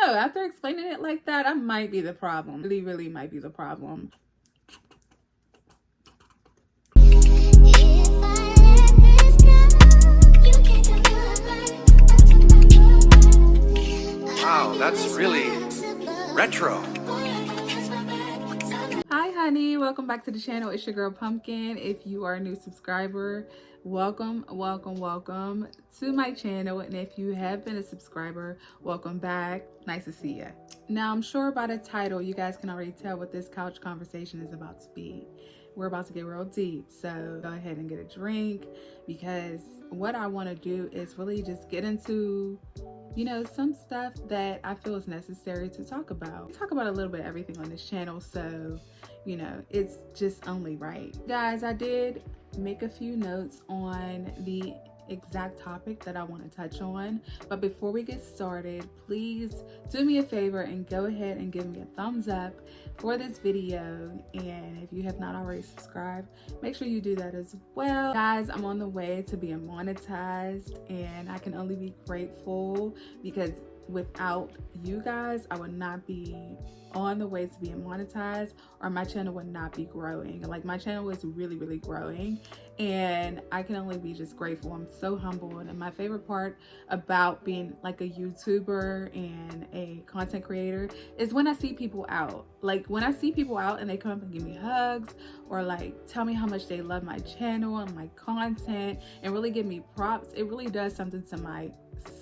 know, after explaining it like that, I might be the problem. Really might be the problem. Wow, that's really retro. Hi honey, welcome back to the channel. It's your girl Pumpkin. If you are a new subscriber, welcome to my channel, and if you have been a subscriber, welcome back. Nice to see you. Now, I'm sure by the title you guys can already tell what this couch conversation is about to be. We're about to get real deep, so go ahead and get a drink, because what I want to do is really just get into, you know, some stuff that I feel is necessary to talk about. We talk about a little bit of everything on this channel, so you know, it's just only right. Guys, I did make a few notes on the exact topic that I want to touch on, but before we get started, please do me a favor and go ahead and give me a thumbs up for this video, and if you have not already subscribed, make sure you do that as well. Guys, I'm on the way to being monetized, and I can only be grateful, because without you guys, I would not be on the way to being monetized, or my channel would not be growing. Like, my channel is really growing, and I can only be just grateful. I'm so humbled, and my favorite part about being like a YouTuber and a content creator is when I see people out. Like, when I see people out and they come up and give me hugs, or like tell me how much they love my channel and my content, and really give me props, it really does something to my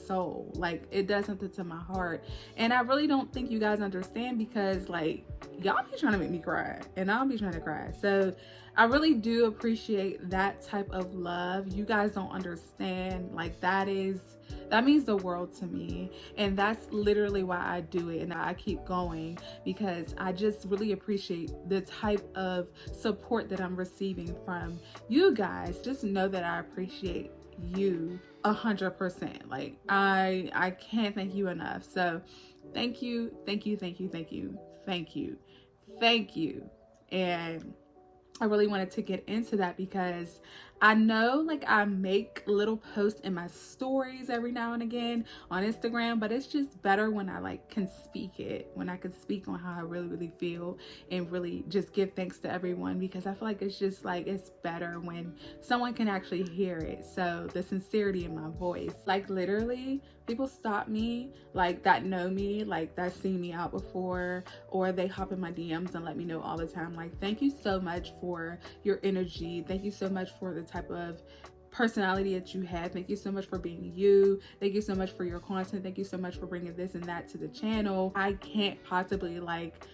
soul. Like, it does something to my heart, and I really don't think you guys understand, because like, y'all be trying to make me cry and I'll be trying to cry. So I really do appreciate that type of love. You guys don't understand. Like, that means the world to me, and that's literally why I do it, and I keep going, because I just really appreciate the type of support that I'm receiving from you guys. Just know that I appreciate you 100%. Like, I can't thank you enough. So thank you. And I really wanted to get into that, because I know, like, I make little posts in my stories every now and again on Instagram, but it's just better when I like can speak it, when I can speak on how I really feel, and really just give thanks to everyone, because I feel like it's just like, it's better when someone can actually hear it. So the sincerity in my voice, like, literally people stop me, like, that know me, like, that seen me out before, or they hop in my DMs and let me know all the time, like, thank you so much for your energy, thank you so much for the type of personality that you have, thank you so much for being you, thank you so much for your content, thank you so much for bringing this and that to the channel. I can't possibly like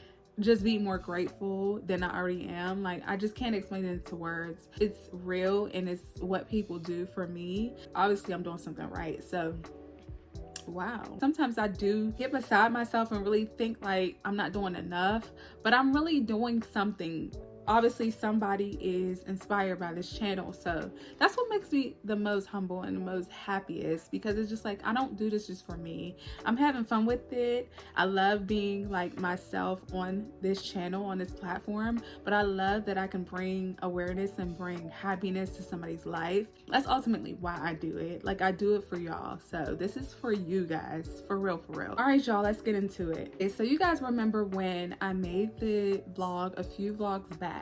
just be more grateful than I already am. Like, I just can't explain it into words. It's real, and it's what people do for me. Obviously I'm doing something right, so wow. Sometimes I do get beside myself and really think like I'm not doing enough, but I'm really doing something. Obviously somebody is inspired by this channel, so that's what makes me the most humble and the most happiest, because it's just like, I don't do this just for me. I'm having fun with it. I love being like myself on this channel, on this platform, but I love that I can bring awareness and bring happiness to somebody's life. That's ultimately why I do it. Like, I do it for y'all, so this is for you guys, for real. All right, y'all, let's get into it. Okay, so you guys remember when I made the vlog a few vlogs back?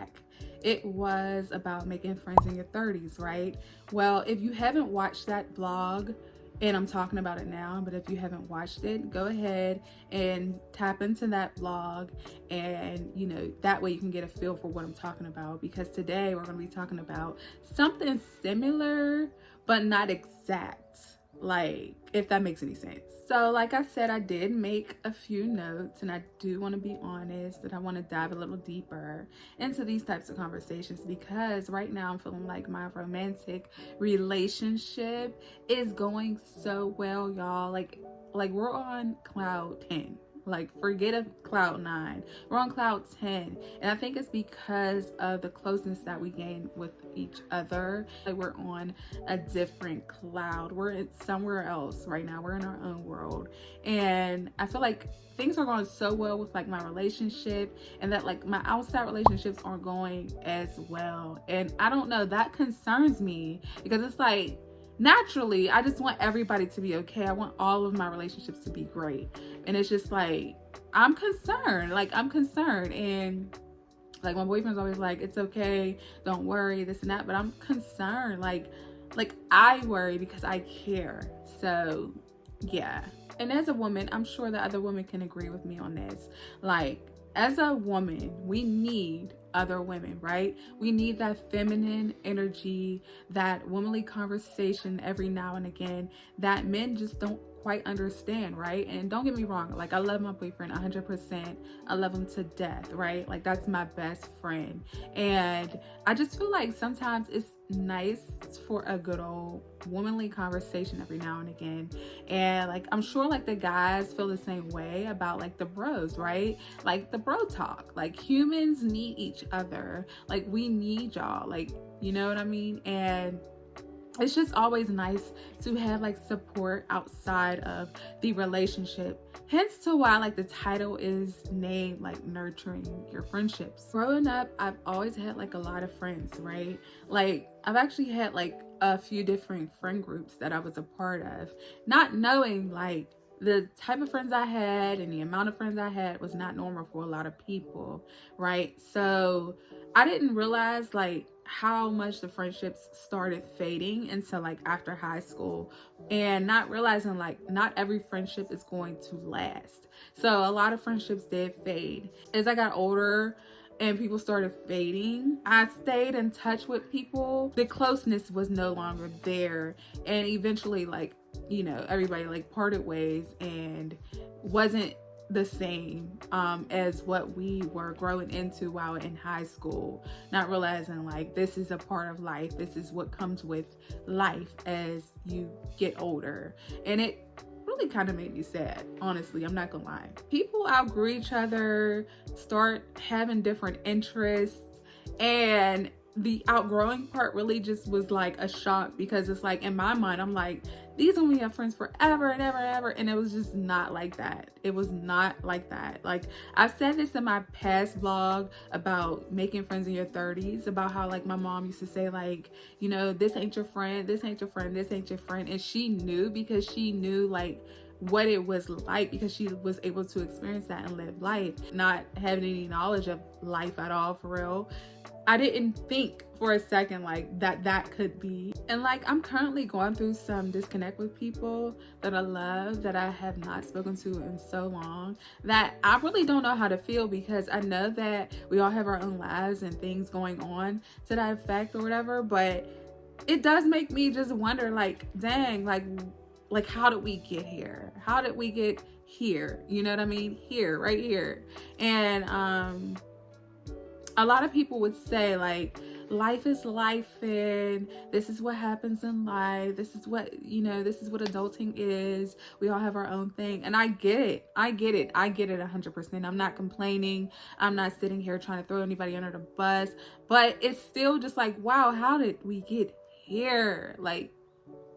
It was about making friends in your 30s, right? Well, if you haven't watched that vlog, and I'm talking about it now, but if you haven't watched it, go ahead and tap into that vlog, and you know, that way you can get a feel for what I'm talking about, because today we're going to be talking about something similar but not exact, like, if that makes any sense. So like I said, I did make a few notes, and I do want to be honest that I want to dive a little deeper into these types of conversations, because right now I'm feeling like my romantic relationship is going so well, y'all. Like we're on cloud 10. Like, forget a cloud 9, we're on cloud 10, and I think it's because of the closeness that we gain with each other. Like, we're on a different cloud, we're somewhere else right now, we're in our own world, and I feel like things are going so well with like my relationship, and that like my outside relationships aren't going as well, and I don't know, that concerns me, because it's like, naturally, I just want everybody to be okay. I want all of my relationships to be great. And it's just like, I'm concerned. Like, I'm concerned. And like, my boyfriend's always like, it's okay, don't worry, this and that. But I'm concerned. Like I worry because I care. So yeah. And as a woman, I'm sure that other women can agree with me on this. Like, as a woman, we need other women, right? We need that feminine energy, that womanly conversation every now and again that men just don't quite understand, right? And don't get me wrong, like, I love my boyfriend 100%. I love him to death, right? Like, that's my best friend. And I just feel like sometimes it's nice for a good old womanly conversation every now and again. And like, I'm sure like the guys feel the same way about like the bros, right? Like the bro talk. Like, humans need each other. Like, we need y'all, like, you know what I mean? And it's just always nice to have like support outside of the relationship. Hence to why like the title is named like nurturing your friendships. Growing up, I've always had like a lot of friends, right? Like, I've actually had like a few different friend groups that I was a part of, not knowing like the type of friends I had and the amount of friends I had was not normal for a lot of people, right? So I didn't realize like how much the friendships started fading until like after high school, and not realizing like not every friendship is going to last. So a lot of friendships did fade. As I got older and people started fading, I stayed in touch with people. The closeness was no longer there, and eventually like, you know, everybody like parted ways and wasn't the same as what we were growing into while in high school, not realizing like this is a part of life. This is what comes with life as you get older. And it really kind of made me sad, honestly. I'm not gonna lie. People outgrew each other, start having different interests, and the outgrowing part really just was like a shock, because it's like, in my mind, I'm like, these are we have friends forever and ever and ever. And it was just not like that. It was not like that. Like, I've said this in my past vlog about making friends in your 30s, about how like my mom used to say like, you know, this ain't your friend, this ain't your friend, this ain't your friend. And she knew, because she knew like what it was like, because she was able to experience that and live life, not having any knowledge of life at all, for real. I didn't think for a second like that could be. And like, I'm currently going through some disconnect with people that I love, that I have not spoken to in so long, that I really don't know how to feel, because I know that we all have our own lives and things going on to that effect or whatever. But it does make me just wonder, like, dang, like how did we get here? How did we get here? You know what I mean? Here, right here. And a lot of people would say like, life is life, and this is what happens in life. This is what, you know, this is what adulting is. We all have our own thing. And I get it. I get it 100%. I'm not complaining. I'm not sitting here trying to throw anybody under the bus, but it's still just like, wow, how did we get here? Like,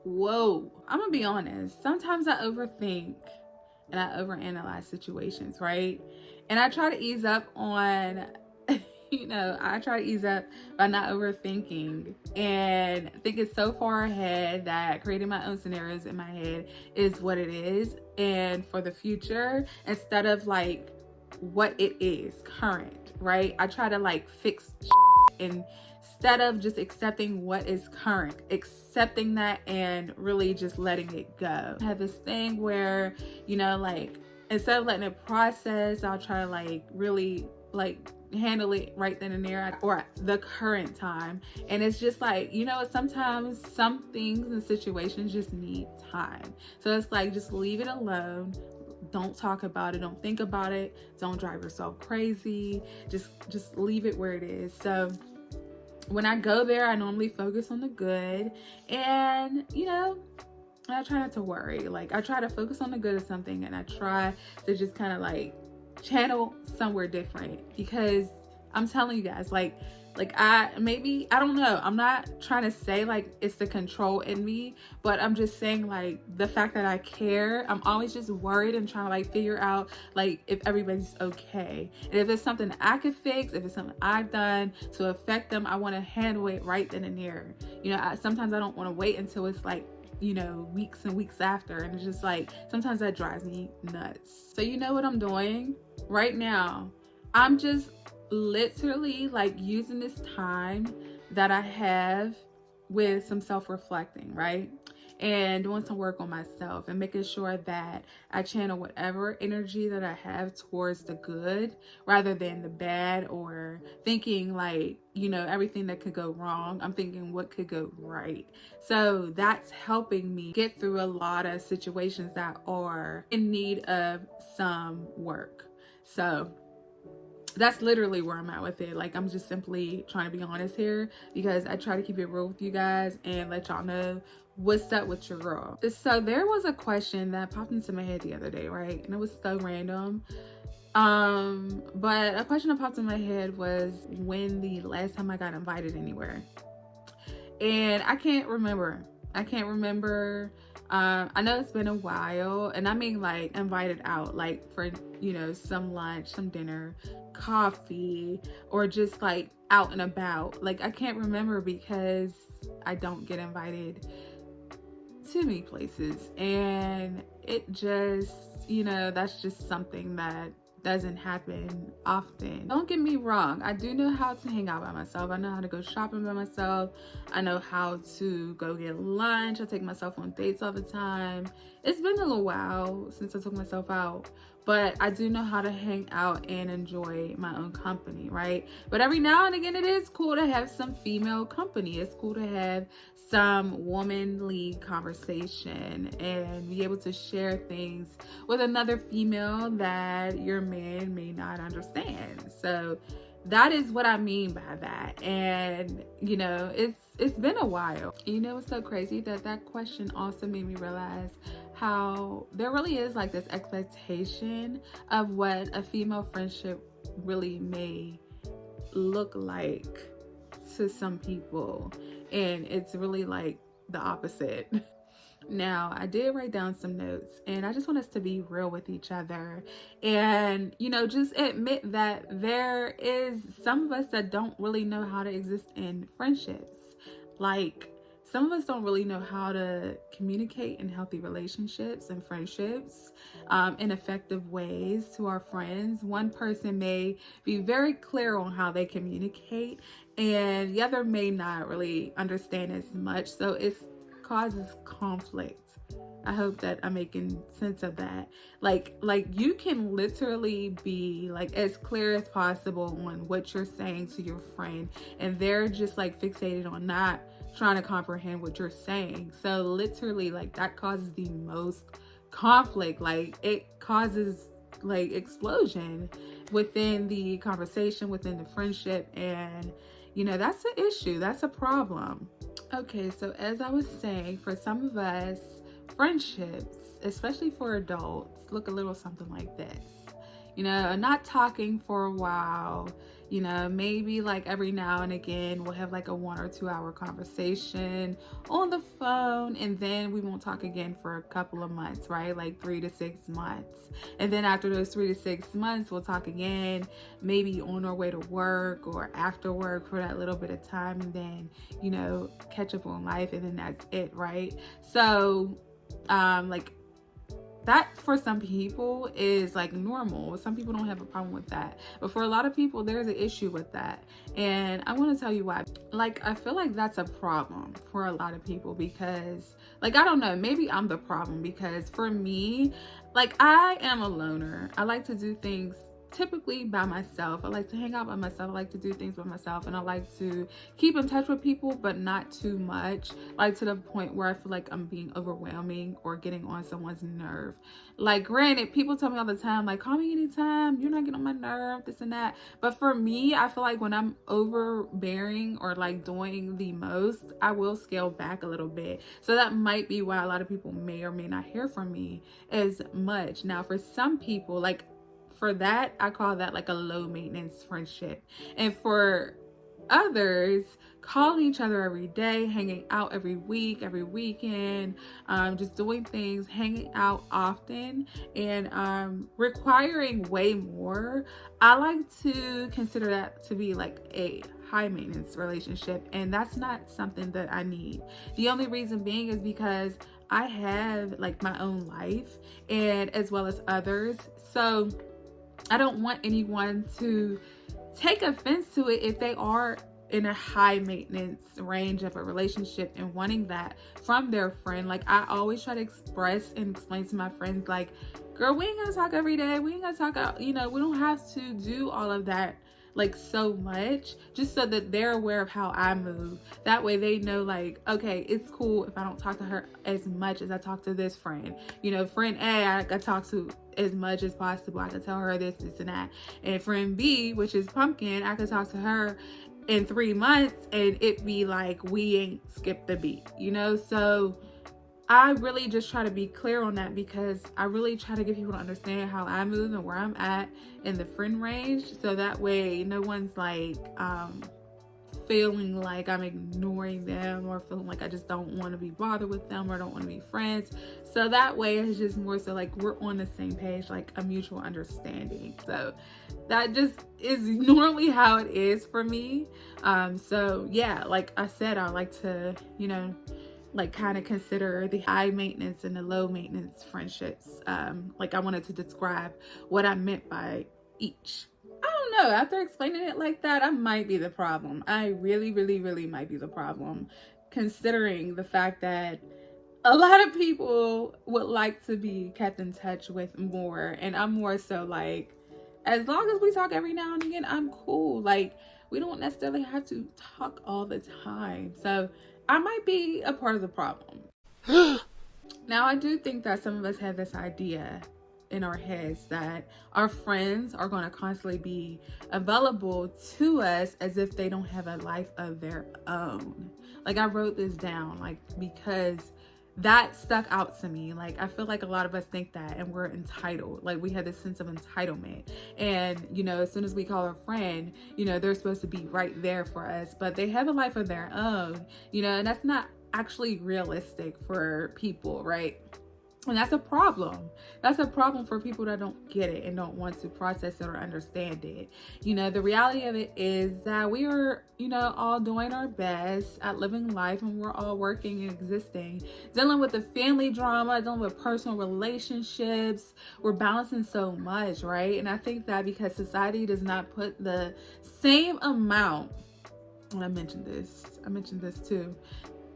whoa. I'm gonna be honest. Sometimes I overthink and I overanalyze situations, right? And I try to ease up on you know, I try to ease up by not overthinking and thinking so far ahead that creating my own scenarios in my head is what it is, and for the future, instead of like what it is current, right? I try to like fix and instead of just accepting what is current, accepting that and really just letting it go. I have this thing where, you know, like, instead of letting it process, I'll try to like really like handle it right then and there, or the current time. And it's just like, you know, sometimes some things and situations just need time. So it's like, just leave it alone. Don't talk about it. Don't think about it. Don't drive yourself crazy. Just leave it where it is. So when I go there, I normally focus on the good, and, you know, I try not to worry. Like, I try to focus on the good of something, and I try to just kind of like channel somewhere different, because I'm telling you guys, I don't know. I'm not trying to say like it's the control in me, but I'm just saying like the fact that I care. I'm always just worried and trying to like figure out like if everybody's okay. And if it's something I could fix, if it's something I've done to affect them, I want to handle it right then and there. You know, sometimes I don't want to wait until it's like, you know, weeks and weeks after. And it's just like, sometimes that drives me nuts. So you know what I'm doing right now? I'm just literally like using this time that I have with some self-reflecting, right? And doing some work on myself and making sure that I channel whatever energy that I have towards the good rather than the bad, or thinking like, you know, everything that could go wrong. I'm thinking what could go right. So that's helping me get through a lot of situations that are in need of some work. So that's literally where I'm at with it. Like, I'm just simply trying to be honest here because I try to keep it real with you guys and let y'all know what's up with your girl. So there was a question that popped into my head the other day, right? And it was so random. But a question that popped in my head was when the last time I got invited anywhere. And I can't remember. I know it's been a while, and I mean like invited out, like for, you know, some lunch, some dinner, coffee, or just like out and about. Like, I can't remember because I don't get invited to many places, and it just, you know, that's just something that doesn't happen often. Don't get me wrong, I do know how to hang out by myself. I know how to go shopping by myself. I know how to go get lunch. I take myself on dates all the time. It's been a little while since I took myself out, but I do know how to hang out and enjoy my own company, right? But every now and again, it is cool to have some female company. It's cool to have some womanly conversation and be able to share things with another female that your man may not understand. So that is what I mean by that. And you know, it's been a while. You know, it's so crazy that question also made me realize how there really is like this expectation of what a female friendship really may look like to some people, and it's really like the opposite. Now, I did write down some notes, and I just want us to be real with each other and, you know, just admit that there is some of us that don't really know how to exist in friendships. Like, some of us don't really know how to communicate in healthy relationships and friendships in effective ways to our friends. One person may be very clear on how they communicate, and the other may not really understand as much. So it causes conflict. I hope that I'm making sense of that. Like you can literally be like as clear as possible on what you're saying to your friend, and they're just like fixated on not trying to comprehend what you're saying. So literally, like, that causes the most conflict. Like, it causes like explosion within the conversation, within the friendship, and you know, that's an issue. That's a problem. Okay, so as I was saying, for some of us, friendships, especially for adults, look a little something like this. You know, not talking for a while, you know, maybe like every now and again we'll have like a 1 or 2 hour conversation on the phone, and then we won't talk again for a couple of months, right? Like 3 to 6 months. And then after those 3 to 6 months, we'll talk again, maybe on our way to work or after work for that little bit of time, and then, you know, catch up on life, and then that's it, right? So, like, that for some people is like normal. Some people don't have a problem with that, but for a lot of people there's an issue with that, and I want to tell you why. Like, I feel like that's a problem for a lot of people because, like, I don't know, maybe I'm the problem, because for me, like, I am a loner. I like to do things typically by myself. I like to hang out by myself. I like to do things by myself, and I like to keep in touch with people, but not too much, like to the point where I feel like I'm being overwhelming or getting on someone's nerve. Like, granted, people tell me all the time, like, call me anytime, you're not getting on my nerve, this and that. But for me, I feel like when I'm overbearing or like doing the most, I will scale back a little bit. So that might be why a lot of people may or may not hear from me as much. Now, for some people, like, for that, I call that like a low maintenance friendship. And for others, calling each other every day, hanging out every week, every weekend, just doing things, hanging out often, and requiring way more, I like to consider that to be like a high maintenance relationship, and that's not something that I need. The only reason being is because I have like my own life, and as well as others, so I don't want anyone to take offense to it if they are in a high maintenance range of a relationship and wanting that from their friend. Like, I always try to express and explain to my friends, like, girl, we ain't gonna talk every day, we ain't gonna talk out, we don't have to do all of that like so much, just so that they're aware of how I move. That way they know, like, okay, it's cool if I don't talk to her as much as I talk to this friend. Friend A, I talk to as much as possible. I could tell her this and that. And friend B, which is Pumpkin, I could talk to her in 3 months and it be like we ain't skipped a beat, So I really just try to be clear on that, because I really try to get people to understand how I move and where I'm at in the friend range, so that way no one's like feeling like I'm ignoring them, or feeling like I just don't want to be bothered with them, or don't want to be friends. So that way it's just more so like we're on the same page, like a mutual understanding. So that just is normally how it is for me. So yeah, like I said, I like to, like kind of consider the high maintenance and the low maintenance friendships. Like I wanted to describe what I meant by each. I don't know. After explaining it like that, I might be the problem. I really, really, really might be the problem, considering the fact that a lot of people would like to be kept in touch with more. And I'm more so like, as long as we talk every now and again, I'm cool. Like, we don't necessarily have to talk all the time. So I might be a part of the problem. Now, I do think that some of us have this idea in our heads that our friends are going to constantly be available to us as if they don't have a life of their own. Like, I wrote this down, like, because that stuck out to me. Like, I feel like a lot of us think that, and we're entitled. Like, we have this sense of entitlement. And, as soon as we call a friend, they're supposed to be right there for us, but they have a life of their own, and that's not actually realistic for people, right? And that's a problem. That's a problem for people that don't get it and don't want to process it or understand it. The reality of it is that we are, all doing our best at living life, and we're all working and existing, dealing with the family drama, dealing with personal relationships. We're balancing so much, right? And I think that because society does not put the same amount, and I mentioned this too,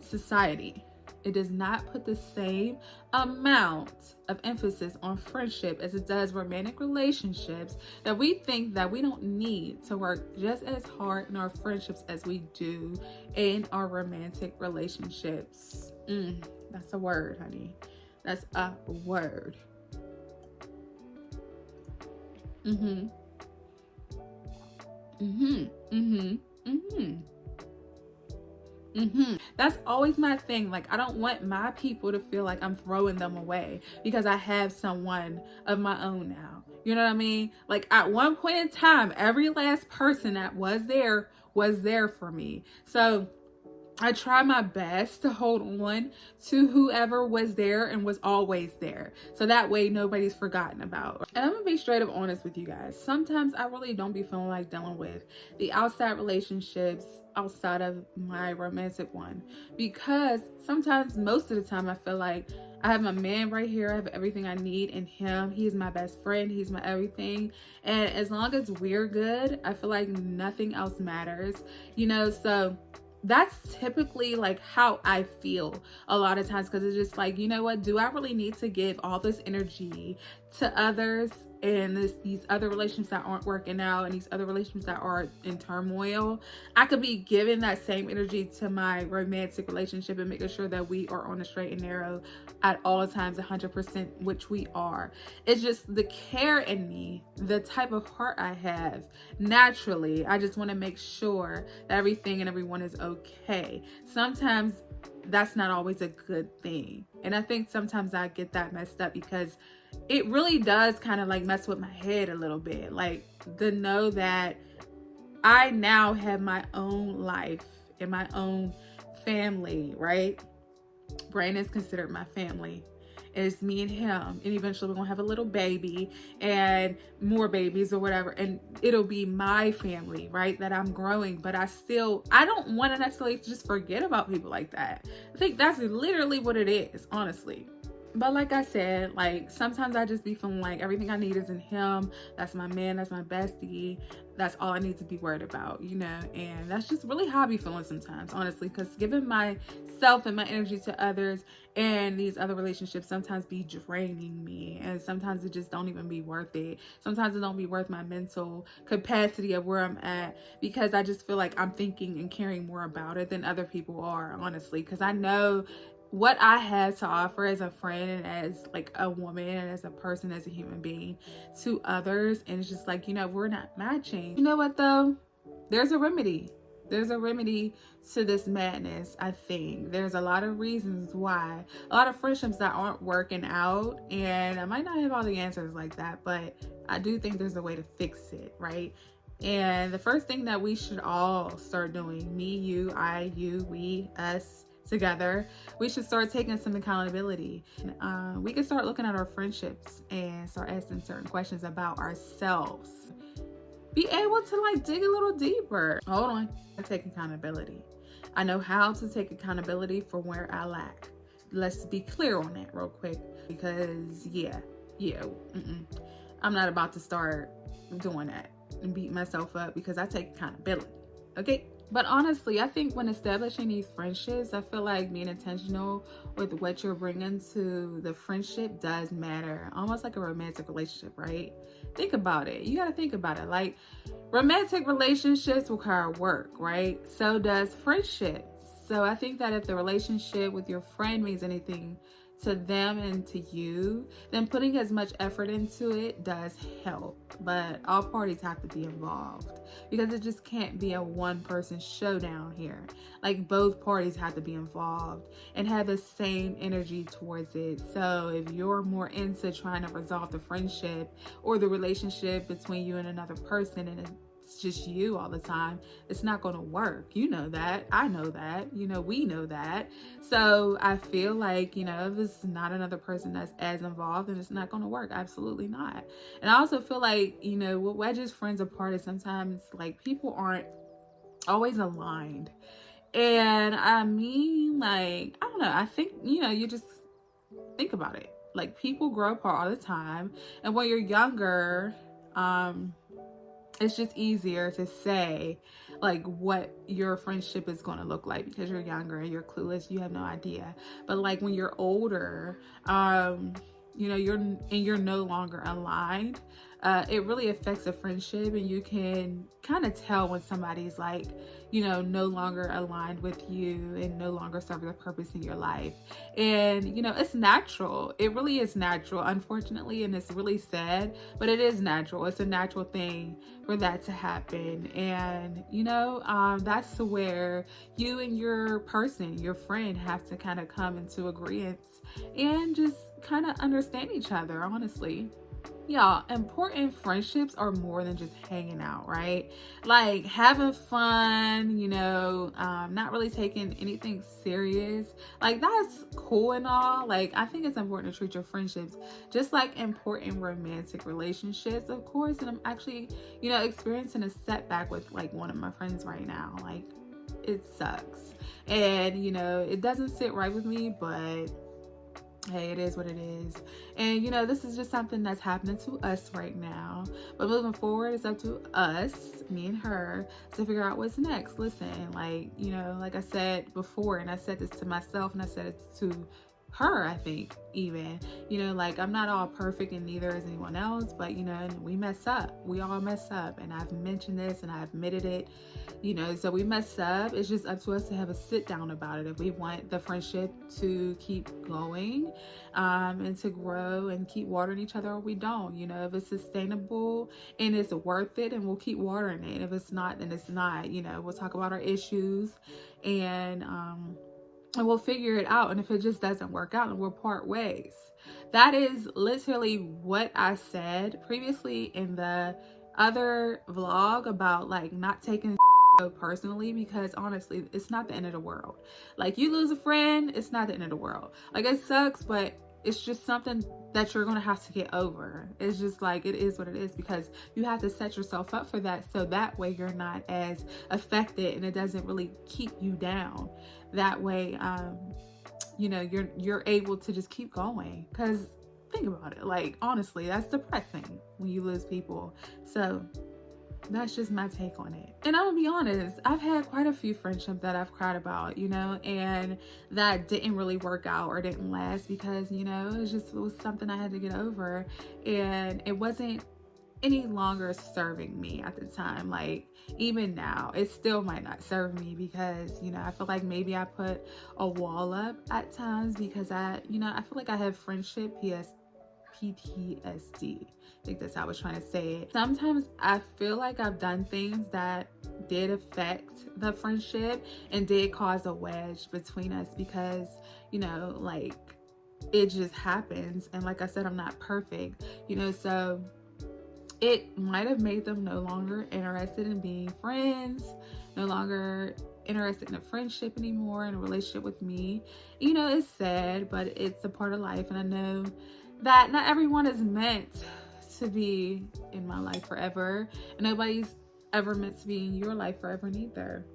society, it does not put the same amount of emphasis on friendship as it does romantic relationships, that we think that we don't need to work just as hard in our friendships as we do in our romantic relationships. That's a word, honey. That's a word. That's always my thing. Like, I don't want my people to feel like I'm throwing them away because I have someone of my own now. You know what I mean? Like, at one point in time, every last person that was there for me. So I try my best to hold on to whoever was there and was always there, so that way nobody's forgotten about. And I'm gonna be straight up honest with you guys. Sometimes I really don't be feeling like dealing with the outside relationships outside of my romantic one, because sometimes, most of the time, I feel like I have my man right here. I have everything I need in him. He's my best friend. He's my everything. And as long as we're good, I feel like nothing else matters, so that's typically like how I feel a lot of times, because it's just like, what, do I really need to give all this energy to others and these other relationships that aren't working out, and these other relationships that are in turmoil? I could be giving that same energy to my romantic relationship and making sure that we are on the straight and narrow at all times, 100%, which we are. It's just the care in me, the type of heart I have naturally. I just want to make sure that everything and everyone is okay. Sometimes that's not always a good thing. And I think sometimes I get that messed up, because it really does kind of like mess with my head a little bit. Like, to know that I now have my own life and my own family, right? Brandon's considered my family. It's me and him, and eventually we're gonna have a little baby and more babies or whatever, and it'll be my family, right, that I'm growing. But I don't want to necessarily just forget about people like that. I think that's literally what it is, honestly. But like I said, like, sometimes I just be feeling like everything I need is in him. That's my man, that's my bestie. That's all I need to be worried about, and that's just really how I be feeling sometimes, honestly, because giving myself and my energy to others and these other relationships sometimes be draining me, and sometimes it just don't even be worth it. Sometimes it don't be worth my mental capacity of where I'm at, because I just feel like I'm thinking and caring more about it than other people are, honestly, because I know what I have to offer as a friend and as like a woman and as a person, as a human being to others. And it's just like, we're not matching. You know what though? There's a remedy. There's a remedy to this madness, I think. There's a lot of reasons why. A lot of friendships that aren't working out. And I might not have all the answers like that, but I do think there's a way to fix it, right? And the first thing that we should all start doing, me, you, I, you, we, us, together, we should start taking some accountability. We can start looking at our friendships and start asking certain questions about ourselves. Be able to like dig a little deeper. Hold on. I take accountability. I know how to take accountability for where I lack. Let's be clear on that real quick, because I'm not about to start doing that and beat myself up because I take accountability. Okay? But honestly, I think when establishing these friendships, I feel like being intentional with what you're bringing to the friendship does matter. Almost like a romantic relationship, right? Think about it. You got to think about it. Like, romantic relationships require work, right? So does friendships. So I think that if the relationship with your friend means anything to them and to you, then putting as much effort into it does help. But all parties have to be involved, because it just can't be a one person showdown here. Like, both parties have to be involved and have the same energy towards it. So if you're more into trying to resolve the friendship or the relationship between you and another person, and it's just you all the time, it's not going to work. You know that. I know that. We know that. So I feel like, if it's not another person that's as involved, then it's not going to work. Absolutely not. And I also feel like, what wedges friends apart is sometimes like people aren't always aligned. And I mean, like, I don't know. I think, you just think about it. Like, people grow apart all the time. And when you're younger, it's just easier to say like what your friendship is going to look like, because you're younger and you're clueless, you have no idea. But like when you're older, you're no longer aligned, it really affects a friendship, and you can kind of tell when somebody's like, no longer aligned with you and no longer serve a purpose in your life. And it's natural. It really is natural, unfortunately, and it's really sad, but it is natural. It's a natural thing for that to happen. And that's where you and your friend, have to kind of come into agreement and just kind of understand each other, honestly. Y'all, important friendships are more than just hanging out, right? Like having fun, not really taking anything serious. Like, that's cool and all. Like, I think it's important to treat your friendships just like important romantic relationships, of course. And I'm actually, experiencing a setback with like one of my friends right now. Like, it sucks. And, it doesn't sit right with me, but hey, it is what it is. And this is just something that's happening to us right now, but moving forward, it's up to us, me and her, to figure out what's next. Listen, like, like I said before, and I said this to myself and I said it to her, I think, even, like, I'm not all perfect, and neither is anyone else, but and we mess up. We all mess up, and I've mentioned this and I admitted it. So we mess up. It's just up to us to have a sit down about it if we want the friendship to keep going, and to grow and keep watering each other, or we don't. If it's sustainable and it's worth it, and we'll keep watering it. If it's not, then it's not. We'll talk about our issues and and we'll figure it out. And if it just doesn't work out, and we'll part ways. That is literally what I said previously in the other vlog about like not taking so personally, because honestly, it's not the end of the world. Like, you lose a friend, it's not the end of the world. Like, it sucks, but it's just something that you're gonna have to get over. It's just like, it is what it is, because you have to set yourself up for that, so that way you're not as affected and it doesn't really keep you down. That way, you know, you're able to just keep going. Because think about it, like, honestly, that's depressing when you lose people. So that's just my take on it. And I'm gonna be honest, I've had quite a few friendships that I've cried about, you know, and that didn't really work out or didn't last, because, you know, it was something I had to get over, and it wasn't any longer serving me at the time. Like, even now, it still might not serve me, because, you know, I feel like maybe I put a wall up at times, because I feel like I have friendship PTSD. I think that's how I was trying to say it. Sometimes I feel like I've done things that did affect the friendship and did cause a wedge between us, because, you know, like, it just happens. And like I said, I'm not perfect, you know, so it might have made them no longer interested in being friends, no longer interested in a friendship anymore, in a relationship with me. You know, it's sad, but it's a part of life. And I know that not everyone is meant to be in my life forever, and nobody's ever meant to be in your life forever neither.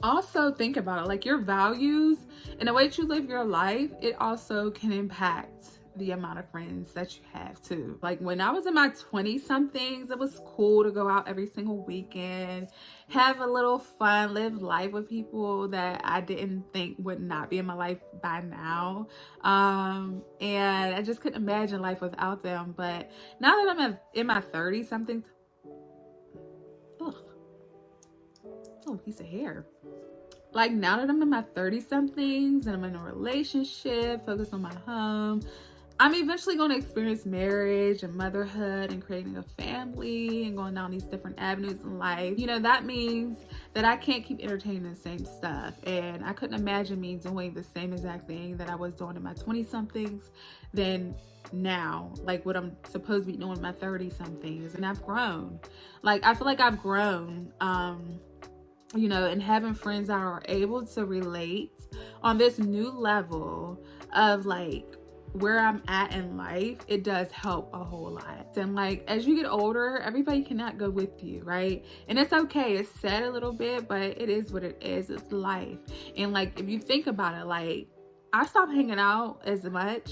Also, think about it, like, your values and the way that you live your life, it also can impact the amount of friends that you have too. Like, when I was in my 20 somethings, it was cool to go out every single weekend, have a little fun, live life with people that I didn't think would not be in my life by now. And I just couldn't imagine life without them. But now that I'm in my 30 something, oh, piece of hair. Like, now that I'm in my 30 somethings and I'm in a relationship, focused on my home, I'm eventually going to experience marriage and motherhood and creating a family and going down these different avenues in life. You know, that means that I can't keep entertaining the same stuff. And I couldn't imagine me doing the same exact thing that I was doing in my 20 somethings than now, like what I'm supposed to be doing in my 30 somethings. And I've grown. Like, I feel like I've grown, you know, and having friends that are able to relate on this new level of like where I'm at in life, it does help a whole lot. And like, as you get older, everybody cannot go with you, right? And it's okay. It's sad a little bit, but it is what it is. It's life. And like, if you think about it, like, I stopped hanging out as much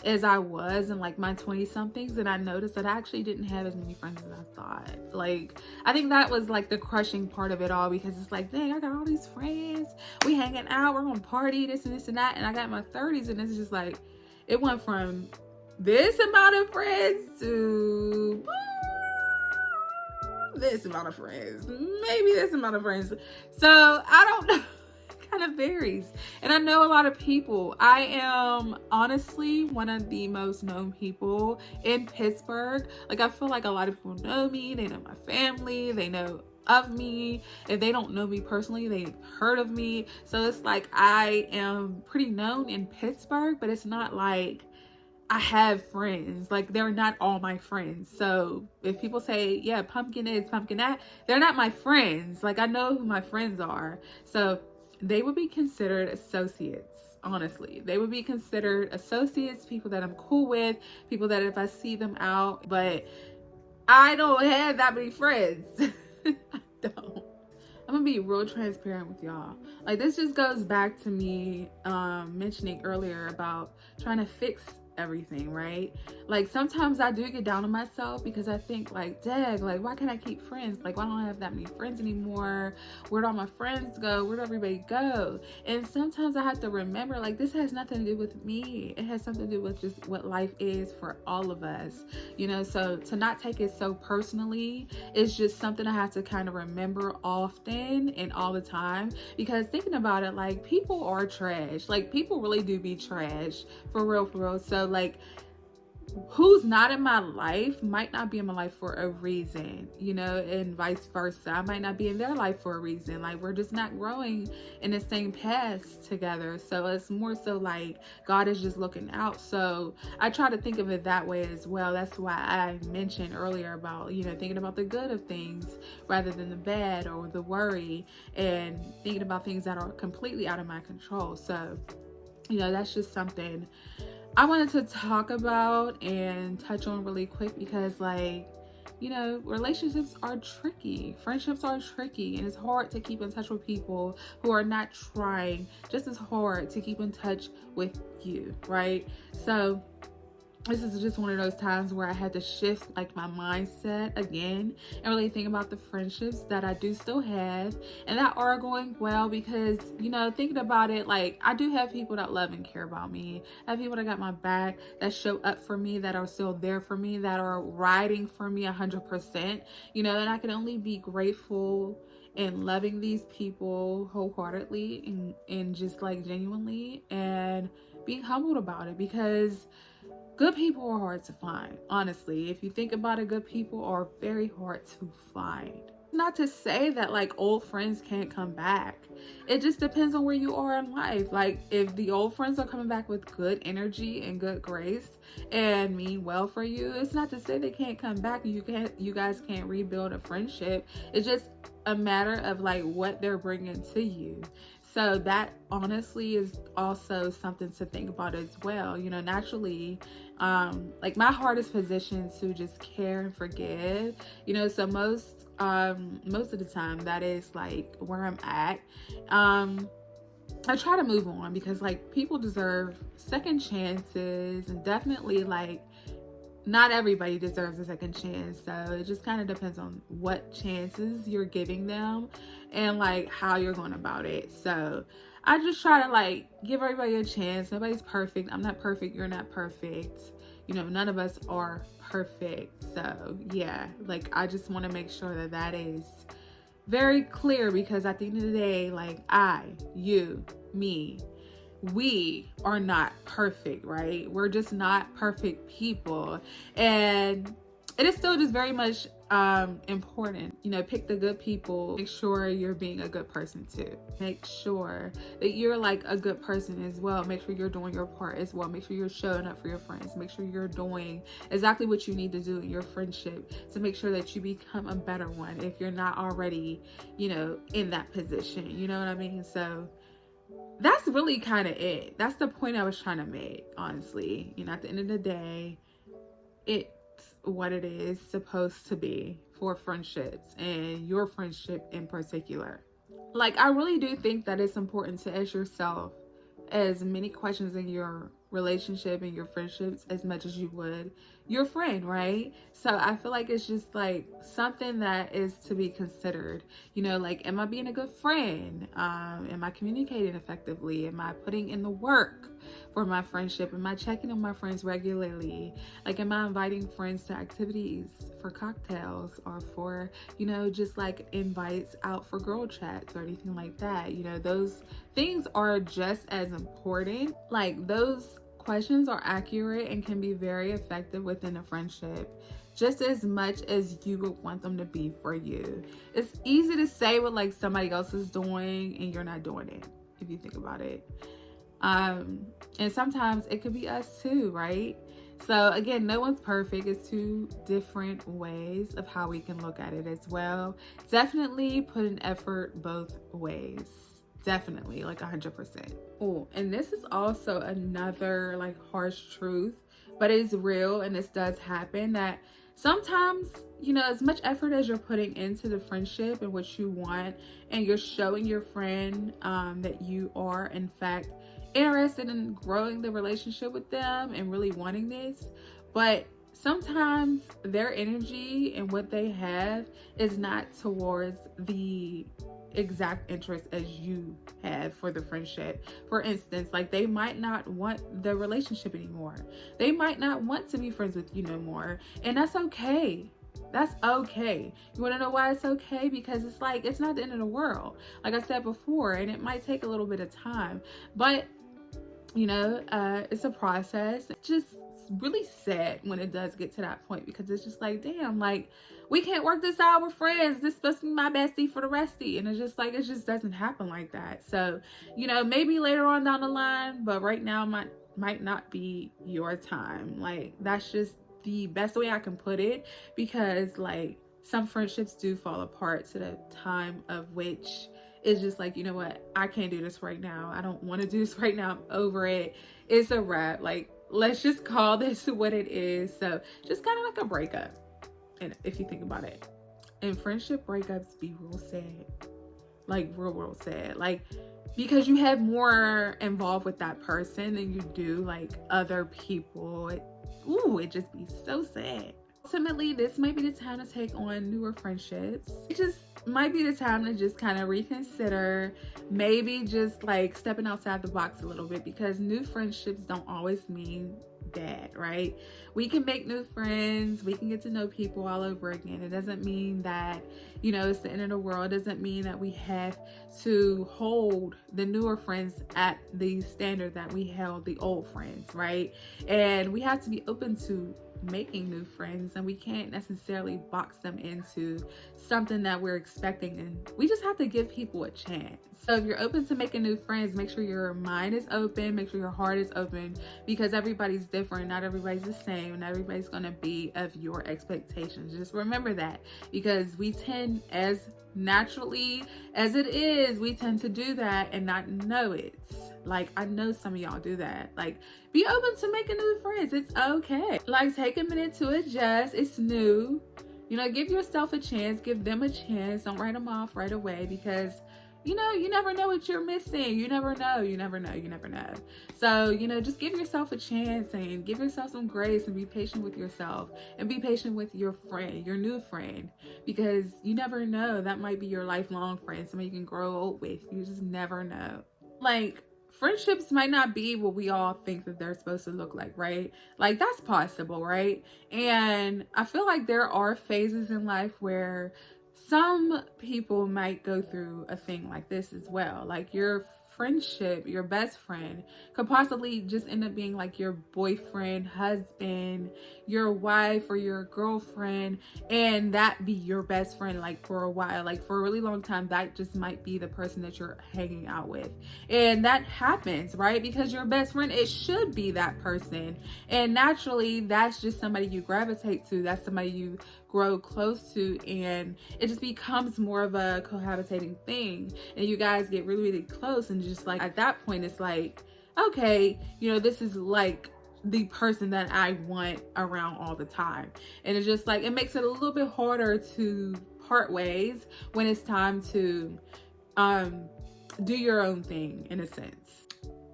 as I was in like my 20 somethings, and I noticed that I actually didn't have as many friends as I thought. Like, I think that was like the crushing part of it all, because it's like, dang, I got all these friends, we hanging out, we're gonna party, this and this and that, and I got in my 30s, and it's just like, it went from this amount of friends to this amount of friends, maybe this amount of friends. So I don't know. Kind of varies. And I know a lot of people. I am honestly one of the most known people in Pittsburgh. Like, I feel like a lot of people know me, they know my family, they know of me. If they don't know me personally, they've heard of me. So it's like, I am pretty known in Pittsburgh, but it's not like I have friends. Like, they're not all my friends. So if people say, yeah, pumpkin is, pumpkin that, they're not my friends. Like, I know who my friends are. So they would be considered associates. Honestly, they would be considered associates, people that I'm cool with, people that if I see them out, but I don't have that many friends. I don't. I'm gonna be real transparent with y'all. Like, this just goes back to me mentioning earlier about trying to fix everything, right? Like, sometimes I do get down on myself because I think like, dang, like, why can't I keep friends? Like, why don't I have that many friends anymore? Where'd all my friends go? Where'd everybody go? And sometimes I have to remember, like, this has nothing to do with me. It has something to do with just what life is for all of us, you know? So to not take it so personally is just something I have to kind of remember often and all the time, because thinking about it, like, people are trash. Like, people really do be trash, for real, for real. So like, who's not in my life might not be in my life for a reason, you know, and vice versa. I might not be in their life for a reason. Like, we're just not growing in the same paths together. So it's more so like God is just looking out. So I try to think of it that way as well. That's why I mentioned earlier about, you know, thinking about the good of things rather than the bad or the worry, and thinking about things that are completely out of my control. So, you know, that's just something I wanted to talk about and touch on really quick, because, like, you know, relationships are tricky, friendships are tricky, and it's hard to keep in touch with people who are not trying just as hard to keep in touch with you, right? So this is just one of those times where I had to shift like my mindset again and really think about the friendships that I do still have and that are going well, because, you know, thinking about it, like, I do have people that love and care about me. I have people that got my back, that show up for me, that are still there for me, that are riding for me 100%, you know, and I can only be grateful and loving these people wholeheartedly and just like genuinely, and being humbled about it, because good people are hard to find. Honestly, if you think about it, good people are very hard to find. Not to say that like old friends can't come back. It just depends on where you are in life. Like, if the old friends are coming back with good energy and good grace and mean well for you, it's not to say they can't come back and you guys can't rebuild a friendship. It's just a matter of like what they're bringing to you. So that honestly is also something to think about as well. You know, naturally, like, my heart is positioned to just care and forgive, you know, so most of the time that is like where I'm at. I try to move on, because like people deserve second chances, and definitely like not everybody deserves a second chance. So it just kind of depends on what chances you're giving them and like how you're going about it. So I just try to like give everybody a chance. Nobody's perfect. I'm not perfect. You're not perfect. You know, none of us are perfect. So yeah, like, I just want to make sure that that is very clear, because at the end of the day, like, you, me, we are not perfect, right? We're just not perfect people. And it is still just very much important, you know, pick the good people. Make sure you're being a good person too. Make sure that you're like a good person as well. Make sure you're doing your part as well. Make sure you're showing up for your friends. Make sure you're doing exactly what you need to do in your friendship to make sure that you become a better one, if you're not already, you know, in that position. You know what I mean? So that's really kind of it. That's the point I was trying to make, honestly. You know, at the end of the day, it's what it is supposed to be for friendships, and your friendship in particular. Like, I really do think that it's important to ask yourself as many questions in your relationship and your friendships as much as you would your friend, right? So I feel like it's just like something that is to be considered. You know, like, am I being a good friend? Am I communicating effectively? Am I putting in the work for my friendship? Am I checking on my friends regularly? Like, am I inviting friends to activities, for cocktails, or for, you know, just like invites out for girl chats or anything like that? You know, those things are just as important. Like, those questions are accurate and can be very effective within a friendship, just as much as you would want them to be for you. It's easy to say what like somebody else is doing and you're not doing it, if you think about it. And sometimes it could be us too, right? So again, no one's perfect. It's two different ways of how we can look at it as well. Definitely put an effort both ways. Definitely, like 100%. Oh, and this is also another like harsh truth, but it's real, and this does happen, that sometimes, you know, as much effort as you're putting into the friendship and what you want, and you're showing your friend that you are in fact interested in growing the relationship with them and really wanting this, but sometimes their energy and what they have is not towards the exact interest as you have for the friendship. For instance, like, they might not want the relationship anymore. They might not want to be friends with you no more. And that's okay. That's okay. You want to know why it's okay? Because it's like, it's not the end of the world. Like I said before, and it might take a little bit of time, but you know, it's a process. Just really sad when it does get to that point, because it's just like, damn, like, we can't work this out, we're friends, this supposed to be my bestie for the restie. And it's just like, it just doesn't happen like that. So, you know, maybe later on down the line, but right now might not be your time. Like, that's just the best way I can put it, because like some friendships do fall apart to the time of which it's just like, you know what, I can't do this right now, I don't want to do this right now, I'm over it, it's a wrap. Like, let's just call this what it is. So just kind of like a breakup. And if you think about it, and friendship breakups be real sad, like real sad, like, because you have more involved with that person than you do like other people. It just be so sad. Ultimately, this might be the time to take on newer friendships. It just might be the time to just kind of reconsider, maybe just like stepping outside the box a little bit, because new friendships don't always mean bad, right? We can make new friends, we can get to know people all over again. It doesn't mean that, you know, it's the end of the world. It doesn't mean that we have to hold the newer friends at the standard that we held the old friends, right? And we have to be open to making new friends, and we can't necessarily box them into something that we're expecting, and we just have to give people a chance. So if you're open to making new friends, make sure your mind is open, make sure your heart is open, because everybody's different, not everybody's the same, and everybody's going to be of your expectations. Just remember that, because we tend, as naturally as it is, we tend to do that and not know it. Like, I know some of y'all do that. Like, be open to making new friends. It's okay. Like, take a minute to adjust. It's new. You know, give yourself a chance. Give them a chance. Don't write them off right away, because, you know, you never know what you're missing. You never know. You never know. You never know. So, you know, just give yourself a chance and give yourself some grace, and be patient with yourself, and be patient with your friend, your new friend, because you never know. That might be your lifelong friend, somebody you can grow old with. You just never know. Like, friendships might not be what we all think that they're supposed to look like, right? Like, that's possible, right? And I feel like there are phases in life where some people might go through a thing like this as well. Like, your friendship, your best friend could possibly just end up being like your boyfriend, husband, your wife, or your girlfriend, and that be your best friend like for a while, like for a really long time. That just might be the person that you're hanging out with, and that happens, right? Because your best friend, it should be that person, and naturally that's just somebody you gravitate to, that's somebody you grow close to, and it just becomes more of a cohabitating thing, and you guys get really close, and just like at that point it's like, okay, you know, this is like the person that I want around all the time. And it's just like, it makes it a little bit harder to part ways when it's time to do your own thing, in a sense.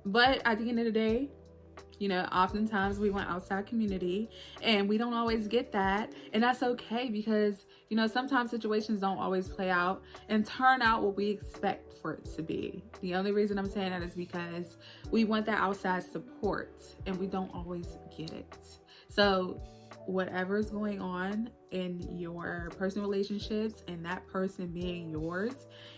But at the end of the day, you know, oftentimes we want outside community, and we don't always get that, and that's okay, because, you know, sometimes situations don't always play out and turn out what we expect for it to be. The only reason I'm saying that is because we want that outside support, and we don't always get it. So whatever's going on in your personal relationships, and that person being yours,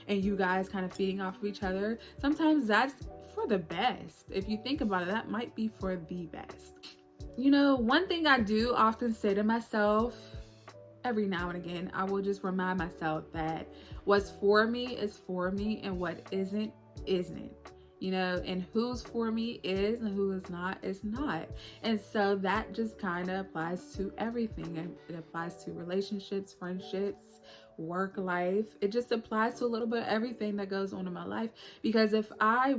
and you guys kind of feeding off of each other, sometimes that's for the best. If you think about it, that might be for the best. You know, one thing I do often say to myself, every now and again, I will just remind myself that what's for me is for me, and what isn't isn't. You know, and who's for me is, and who is not is not. And so that just kind of applies to everything. It applies to relationships, friendships, work life. It just applies to a little bit of everything that goes on in my life. Because if I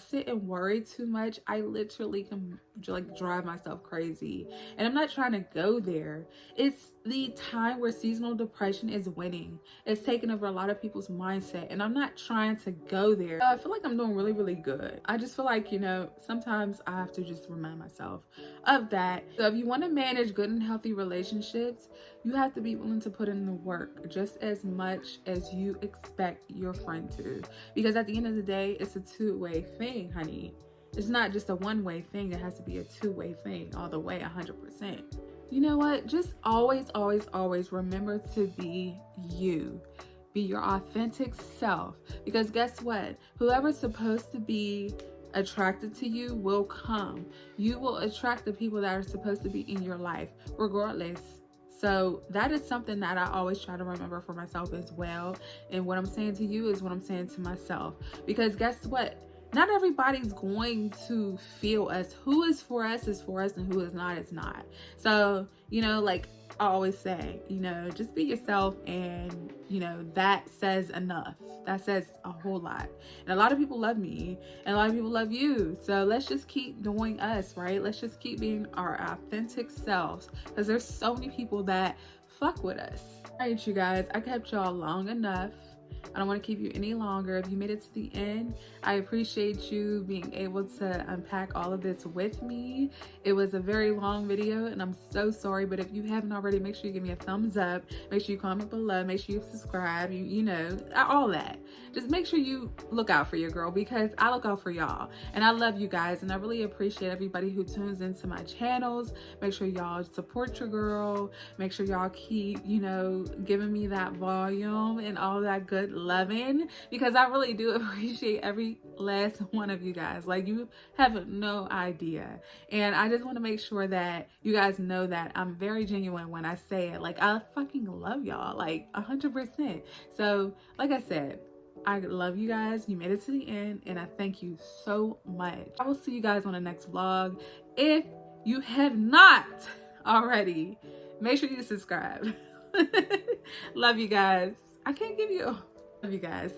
sit and worry too much, I literally can like drive myself crazy. And I'm not trying to go there. It's the time where seasonal depression is winning. It's taking over a lot of people's mindset, and I'm not trying to go there. I feel like I'm doing really good. I just feel like, you know, sometimes I have to just remind myself of that. So if you want to manage good and healthy relationships, you have to be willing to put in the work just as much as you expect your friend to. Because at the end of the day, it's a two-way thing, honey. It's not just a one-way thing. It has to be a two-way thing all the way, 100%. You know what? Just always remember to be you. Be your authentic self. Because guess what? Whoever's supposed to be attracted to you will come. You will attract the people that are supposed to be in your life regardless. So that is something that I always try to remember for myself as well. And what I'm saying to you is what I'm saying to myself. Because guess what? Not everybody's going to feel us. Who is for us, and who is not, is not. So, you know, like I always say, you know, just be yourself, and, you know, that says enough. That says a whole lot. And a lot of people love me, and a lot of people love you. So let's just keep doing us, right? Let's just keep being our authentic selves, because there's so many people that fuck with us. All right, you guys, I kept y'all long enough. I don't want to keep you any longer. If you made it to the end, I appreciate you being able to unpack all of this with me. It was a very long video, and I'm so sorry, but if you haven't already, make sure you give me a thumbs up. Make sure you comment below. Make sure you subscribe. You know, all that. Just make sure you look out for your girl, because I look out for y'all. And I love you guys, and I really appreciate everybody who tunes into my channels. Make sure y'all support your girl. Make sure y'all keep, you know, giving me that volume and all that good loving, because I really do appreciate every last one of you guys. Like, you have no idea. And I just want to make sure that you guys know that I'm very genuine when I say it. Like, I fucking love y'all, like 100%. So like I said, I love you guys. You made it to the end, and I thank you so much. I will see you guys on the next vlog. If you have not already, make sure you subscribe. Love you guys. I can't give you... Love you guys.